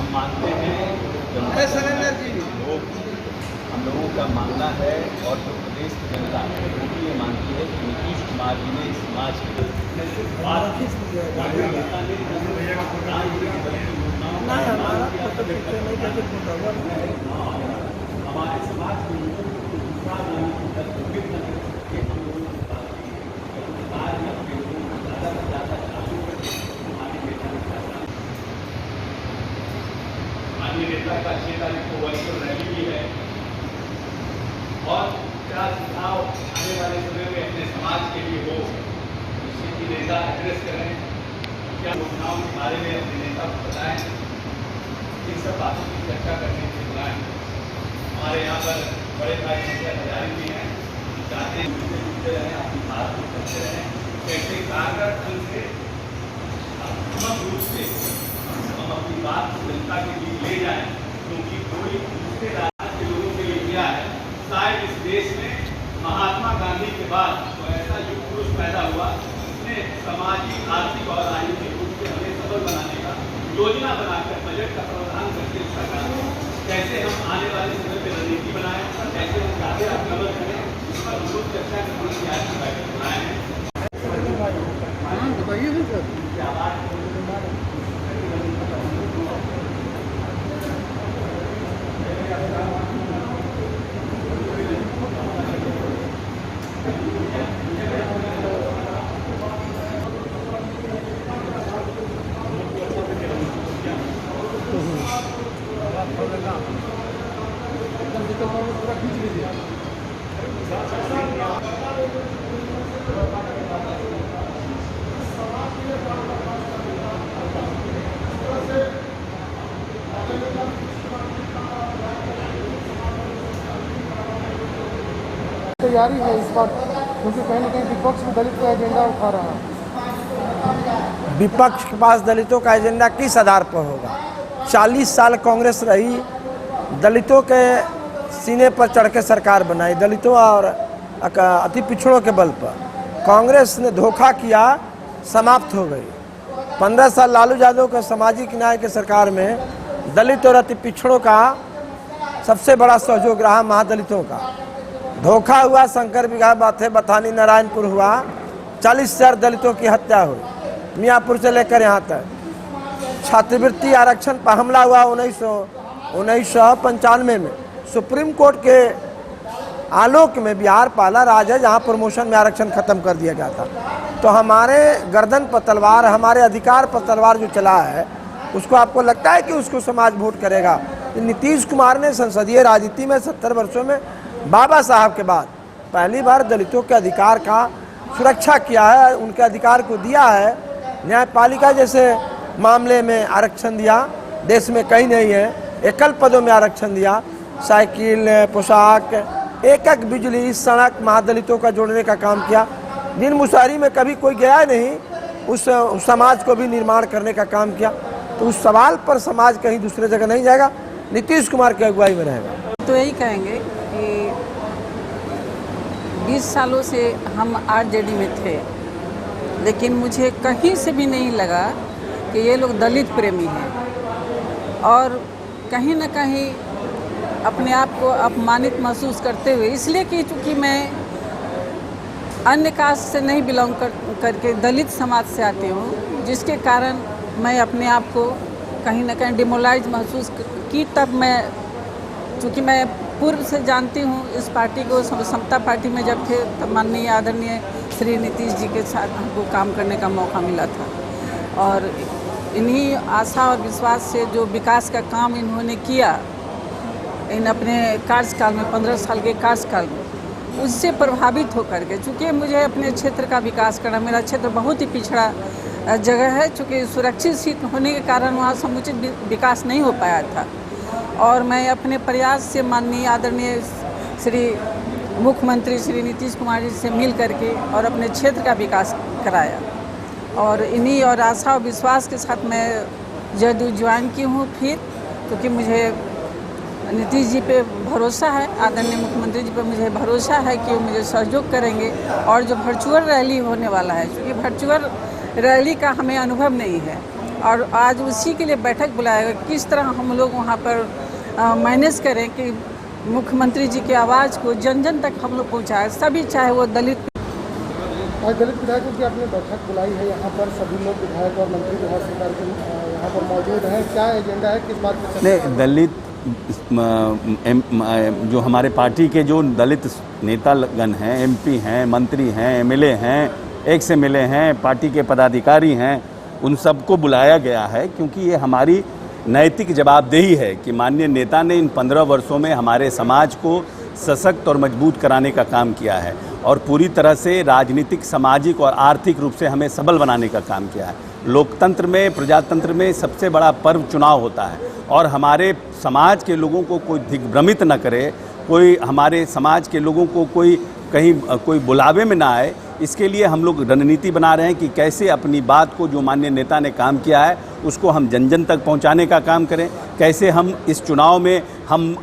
हम मानते हैं लोग हम लोगों का मानना है और जो प्रदेश की जनता है वो भी ये मानती है कि नीतीश कुमार जी ने समाज के हमारे समाज के लोगों को दूसरा लाने की तरफ कि हम लोगों की पार्टी ज़्यादा से ज़्यादा चालू करके हमारे नेता माननीय नेता का 6 तारीख को वर्चुअल रैली भी है और क्या सुझाव आने वाले समय में अपने समाज के लिए हो जिससे कि नेता एड्रेस करें, क्या योजनाओं के बारे में अपने नेता को बताएं, इन सब बातों की चर्चा करने के बुलाएं। हमारे यहाँ पर बड़े भाई हजारी भी हैं, चाहते हैं जुड़ते रहें, अपनी बात को करते रहें, कैसे कारगर ढंग से रूप से हम अपनी बात को जनता के बीच ले जाएं, क्योंकि कोई दूसरे राज्य के लोगों के लिए किया है। शायद इस देश में महात्मा गांधी के बाद तो ऐसा युग पुरुष पैदा हुआ जिसने सामाजिक, आर्थिक और राजनीतिक रूप से हमें सबल बनाने का योजना बनाकर बजट का प्रावधान करके सरकार कैसे हम आने वाले समय में रणनीति बनाएं, कैसे हम कार्य अमल करें, इस पर हम लोग चर्चा करने की आज की बैठक बनाए हैं। तैयारी है इस बार, क्योंकि कहीं ना कहीं विपक्ष भी दलित का एजेंडा उठा रहा है। विपक्ष के पास दलितों का एजेंडा किस आधार पर होगा? 40 साल कांग्रेस रही, दलितों के सीने पर चढ़ के सरकार बनाई, दलितों और अति पिछड़ों के बल पर कांग्रेस ने धोखा किया, समाप्त हो गई। 15 साल लालू यादव के सामाजिक न्याय के सरकार में दलित और अति पिछड़ों का सबसे बड़ा सहयोग रहा, महादलितों का। धोखा हुआ, शंकर बिगहा बाथे बथानी नारायणपुर हुआ, 40,000 दलितों की हत्या हुई, मियाँपुर से लेकर यहाँ तक। छात्रवृत्ति आरक्षण पर हमला हुआ 1995 में। सुप्रीम कोर्ट के आलोक में बिहार पहला राज्य है जहाँ प्रमोशन में आरक्षण खत्म कर दिया गया था। तो हमारे गर्दन पर तलवार, हमारे अधिकार पर तलवार जो चला है, उसको आपको लगता है कि उसको समाज वोट करेगा? नीतीश कुमार ने संसदीय राजनीति में 70 वर्षों में बाबा साहब के बाद पहली बार दलितों के अधिकार का सुरक्षा किया है, उनके अधिकार को दिया है। न्यायपालिका जैसे मामले में आरक्षण दिया, देश में कहीं नहीं है। एकल पदों में आरक्षण दिया, साइकिल, पोशाक, एक बिजली, सड़क, महादलितों का जोड़ने का काम किया। जिन मुशायरी में कभी कोई गया नहीं, उस समाज को भी निर्माण करने का काम किया। तो उस सवाल पर समाज कहीं दूसरे जगह नहीं जाएगा, नीतीश कुमार की अगुवाई में रहेगा। तो यही कहेंगे कि 20 सालों से हम आरजेडी में थे, लेकिन मुझे कहीं से भी नहीं लगा कि ये लोग दलित प्रेमी हैं और कहीं न कहीं अपने आप को अपमानित महसूस करते हुए, इसलिए कि चूँकि मैं अन्य कास्ट से नहीं बिलोंग करके दलित समाज से आती हूँ, जिसके कारण मैं अपने आप को कहीं न कहीं डिमोलाइज महसूस की। तब मैं, चूँकि मैं पूर्व से जानती हूँ इस पार्टी को, समता पार्टी में जब थे तब माननीय आदरणीय श्री नीतीश जी के साथ हमको काम करने का मौका मिला था और इन्हीं आशा और विश्वास से जो विकास का काम इन्होंने किया इन अपने कार्यकाल में, 15 साल के कार्यकाल में, उससे प्रभावित होकर के, चूँकि मुझे अपने क्षेत्र का विकास करना, मेरा क्षेत्र बहुत ही पिछड़ा जगह है, चूँकि सुरक्षित सीट होने के कारण वहाँ समुचित विकास नहीं हो पाया था और मैं अपने प्रयास से माननीय आदरणीय श्री मुख्यमंत्री श्री नीतीश कुमार जी से मिल करके और अपने क्षेत्र का विकास कराया और इन्हीं और आशा और विश्वास के साथ मैं जदयू ज्वाइन की हूँ फिर, क्योंकि मुझे नीतीश जी पे भरोसा है, आदरणीय मुख्यमंत्री जी पे मुझे भरोसा है कि वो मुझे सहयोग करेंगे। और जो वर्चुअल रैली होने वाला है, क्योंकि वर्चुअल रैली का हमें अनुभव नहीं है और आज उसी के लिए बैठक बुलाया गया। किस तरह हम लोग वहाँ पर मैनेज करें कि मुख्यमंत्री जी की आवाज़ को जन जन तक हम लोग पहुँचाएं, सभी, चाहे वो दलित। आज दलित विधायकों की आपने बैठक बुलाई है, यहाँ पर सभी लोग विधायक और मंत्री विभाग सरकार के यहाँ पर मौजूद हैं, क्या एजेंडा है, किस बात पर? नहीं, दलित जो हमारे पार्टी के जो दलित नेतागण हैं, एमपी हैं, मंत्री हैं, एमएलए हैं, एक्स एमएलए हैं, पार्टी के पदाधिकारी हैं, उन सबको बुलाया गया है क्योंकि ये हमारी नैतिक जवाबदेही है कि माननीय नेता ने इन 15 वर्षों में हमारे समाज को सशक्त और मजबूत कराने का काम किया है और पूरी तरह से राजनीतिक, सामाजिक और आर्थिक रूप से हमें सबल बनाने का काम किया है। लोकतंत्र में, प्रजातंत्र में सबसे बड़ा पर्व चुनाव होता है और हमारे समाज के लोगों को कोई दिग्भ्रमित न करे, कोई हमारे समाज के लोगों को कोई बुलावे में ना आए, इसके लिए हम लोग रणनीति बना रहे हैं कि कैसे अपनी बात को, जो माननीय नेता ने काम किया है उसको हम जन जन तक पहुंचाने का काम करें, कैसे हम इस चुनाव में हम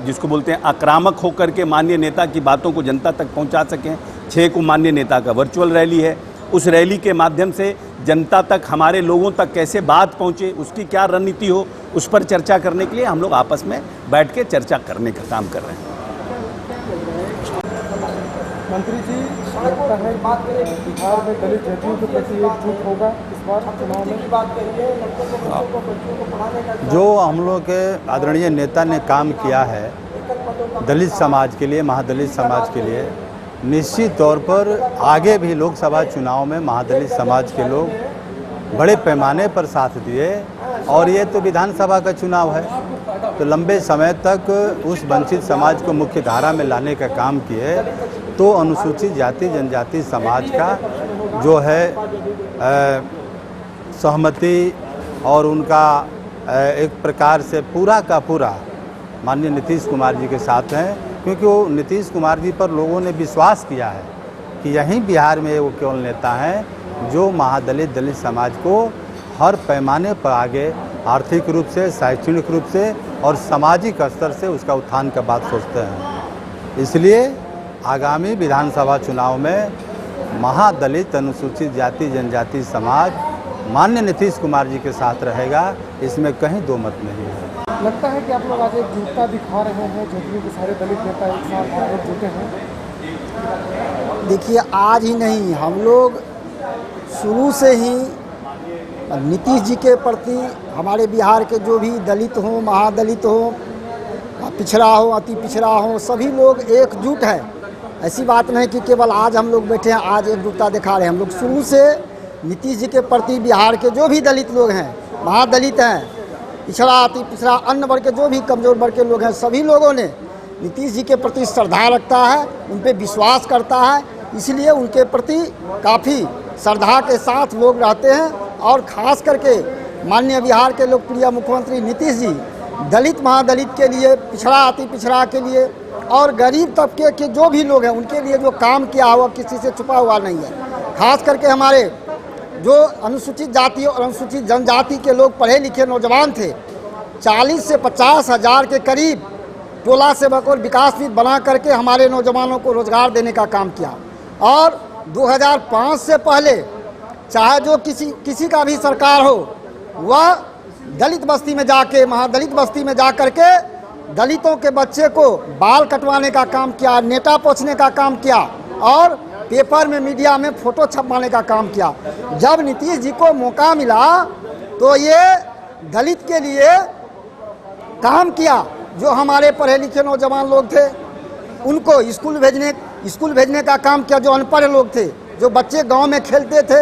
जिसको बोलते हैं आक्रामक होकर के माननीय नेता की बातों को जनता तक पहुंचा सकें। 6 को माननीय नेता का वर्चुअल रैली है, उस रैली के माध्यम से जनता तक, हमारे लोगों तक कैसे बात पहुंचे, उसकी क्या रणनीति हो, उस पर चर्चा करने के लिए हम लोग आपस में बैठ के चर्चा करने का काम कर रहे हैं। मंत्री जी, लगता है बिहार में दलित जातियों के प्रति एकजुट होगा इस बार चुनाव में? जो हम लोग के आदरणीय नेता ने काम किया है दलित समाज के लिए, महादलित समाज के लिए, निश्चित तौर पर आगे भी लोकसभा चुनाव में महादलित समाज के लोग बड़े पैमाने पर साथ दिए और ये तो विधानसभा का चुनाव है तो लंबे समय तक उस वंचित समाज को मुख्य धारा में लाने का काम किए तो अनुसूचित जाति जनजाति समाज का जो है सहमति और उनका एक प्रकार से पूरा का पूरा माननीय नीतीश कुमार जी के साथ हैं, क्योंकि वो नीतीश कुमार जी पर लोगों ने विश्वास किया है कि यहीं बिहार में वो केवल नेता हैं जो महादलित दलित समाज को हर पैमाने पर आगे आर्थिक रूप से, शैक्षणिक रूप से और सामाजिक स्तर से उसका उत्थान का बात सोचते हैं। इसलिए आगामी विधानसभा चुनाव में महादलित अनुसूचित जाति जनजाति समाज माननीय नीतीश कुमार जी के साथ रहेगा, इसमें कहीं दो मत नहीं है। लगता है कि आप लोग आज एकजुटता दिखा रहे हैं, जदयू के सारे दलित नेता एक साथ जुटे हैं। देखिए, आज ही नहीं, हम लोग शुरू से ही नीतीश जी के प्रति, हमारे बिहार के जो भी दलित हों, महादलित हों, पिछड़ा हो, अति पिछड़ा हो, सभी लोग एकजुट हैं। ऐसी बात नहीं कि केवल आज हम लोग बैठे हैं, आज एकजुटता दिखा रहे हैं। हम लोग शुरू से नीतीश जी के प्रति बिहार के जो भी दलित लोग हैं, महादलित हैं, पिछड़ा, अति पिछड़ा, अन्य वर्ग के जो भी कमज़ोर वर्ग के लोग हैं, सभी लोगों ने नीतीश जी के प्रति श्रद्धा रखता है, उन पर विश्वास करता है, इसलिए उनके प्रति काफ़ी श्रद्धा के साथ लोग रहते हैं। और ख़ास करके माननीय बिहार के लोकप्रिय मुख्यमंत्री नीतीश जी दलित महादलित के लिए, पिछड़ा अति पिछड़ा के लिए और गरीब तबके के जो भी लोग हैं उनके लिए जो काम किया हुआ किसी से छुपा हुआ नहीं है। खास करके हमारे जो अनुसूचित जाति और अनुसूचित जनजाति के लोग पढ़े लिखे नौजवान थे, 40 से 50 हज़ार के करीब टोला सेवक और विकासविद बना करके हमारे नौजवानों को रोजगार देने का काम किया। और 2005 से पहले चाहे जो किसी का भी सरकार हो, वह दलित बस्ती में जाके, महादलित बस्ती में जा कर के दलितों के बच्चे को बाल कटवाने का काम किया, नेटा पोंछने का काम किया और पेपर में, मीडिया में फ़ोटो छपवाने का काम किया। जब नीतीश जी को मौका मिला तो ये दलित के लिए काम किया। जो हमारे पढ़े लिखे नौजवान लोग थे उनको स्कूल भेजने का काम किया, जो अनपढ़ लोग थे, जो बच्चे गांव में खेलते थे।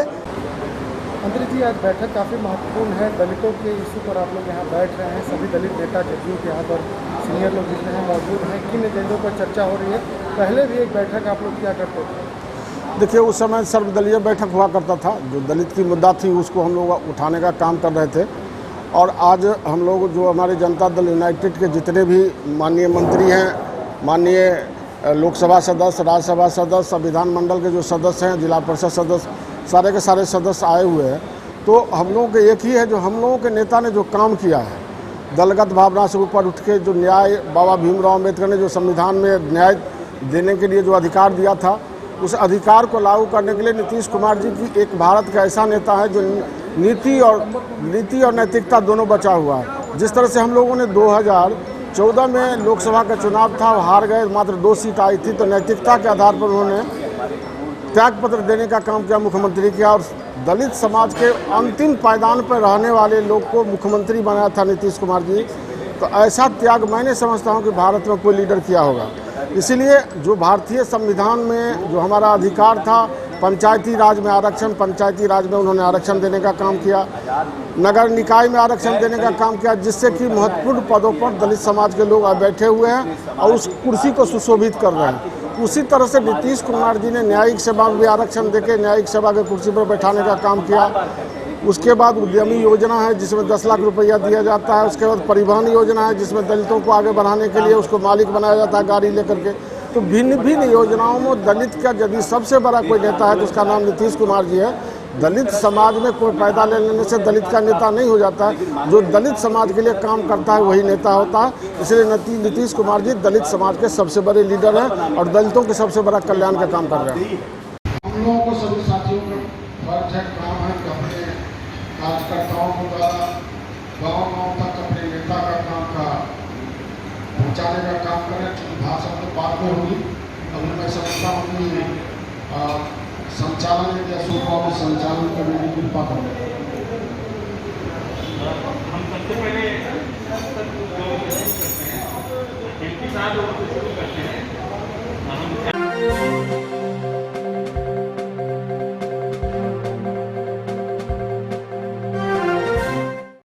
मंत्री जी, आज बैठक काफ़ी महत्वपूर्ण है, दलितों के इशू पर आप लोग यहाँ बैठ रहे हैं, सभी दलित नेता जदयू के यहाँ पर सीनियर लोग जितने हैं मौजूद हैं, किन एजेंडों पर चर्चा हो रही है? पहले भी एक बैठक आप लोग क्या करते थे? देखिए, उस समय सर्वदलीय बैठक हुआ करता था, जो दलित की मुद्दा थी उसको हम लोग उठाने का काम कर रहे थे। और आज हम लोग जो हमारे जनता दल यूनाइटेड के जितने भी माननीय मंत्री हैं, माननीय लोकसभा सदस्य, राज्यसभा सदस्य, संविधान मंडल के जो सदस्य हैं, जिला परिषद सदस्य, सारे के सारे सदस्य आए हुए हैं। तो हम लोगों के एक ही है, जो हम लोगों के नेता ने जो काम किया है, दलगत भावना से ऊपर उठ के जो न्याय, बाबा भीमराव अम्बेडकर ने जो संविधान में न्याय देने के लिए जो अधिकार दिया था, उस अधिकार को लागू करने के लिए नीतीश कुमार जी की एक भारत का ऐसा नेता है जो नीति और नैतिकता दोनों बचा हुआ है। जिस तरह से हम लोगों ने 2014 में लोकसभा का चुनाव था, वो हार गए, मात्र 2 सीट आई थी, तो नैतिकता के आधार पर उन्होंने त्यागपत्र देने का काम किया, मुख्यमंत्री किया, और दलित समाज के अंतिम पायदान पर रहने वाले लोग को मुख्यमंत्री बनाया था नीतीश कुमार जी। तो ऐसा त्याग मैंने समझता हूँ कि भारत में कोई लीडर किया होगा। इसीलिए जो भारतीय संविधान में जो हमारा अधिकार था पंचायती राज में आरक्षण, पंचायती राज में उन्होंने आरक्षण देने का काम किया, नगर निकाय में आरक्षण देने का काम किया, जिससे कि महत्वपूर्ण पदों पर दलित समाज के लोग बैठे हुए हैं और उस कुर्सी को सुशोभित कर रहे हैं। उसी तरह से नीतीश कुमार जी ने न्यायिक सेवा में भी आरक्षण देके न्यायिक सेवा के कुर्सी पर बैठाने का काम किया। उसके बाद उद्यमी योजना है जिसमें 10 लाख रुपया दिया जाता है। उसके बाद परिवहन योजना है जिसमें दलितों को आगे बढ़ाने के लिए उसको मालिक बनाया जाता है गाड़ी लेकर के। तो भिन्न भिन्न योजनाओं में दलित का यदि सबसे बड़ा कोई नेता है तो उसका नाम नीतीश कुमार जी है। दलित समाज में कोई पैदा ले लेने से दलित का नेता नहीं हो जाता है। जो दलित समाज के लिए काम करता है वही नेता होता है। इसलिए नीतीश कुमार जी दलित समाज के सबसे बड़े लीडर हैं और दलितों के सबसे बड़ा कल्याण का काम कर रहे हैं। हम लोगों को सभी साथियों का फर्ज है, काम है कि अपने कार्यकर्ताओं के द्वारा गाँव तक अपने नेता का काम का पहुँचाने का काम करें। भाषण तो बाद में होगी, अभी मैं समझता हूँ कि संचालन या संचालन करने की कृपा करें।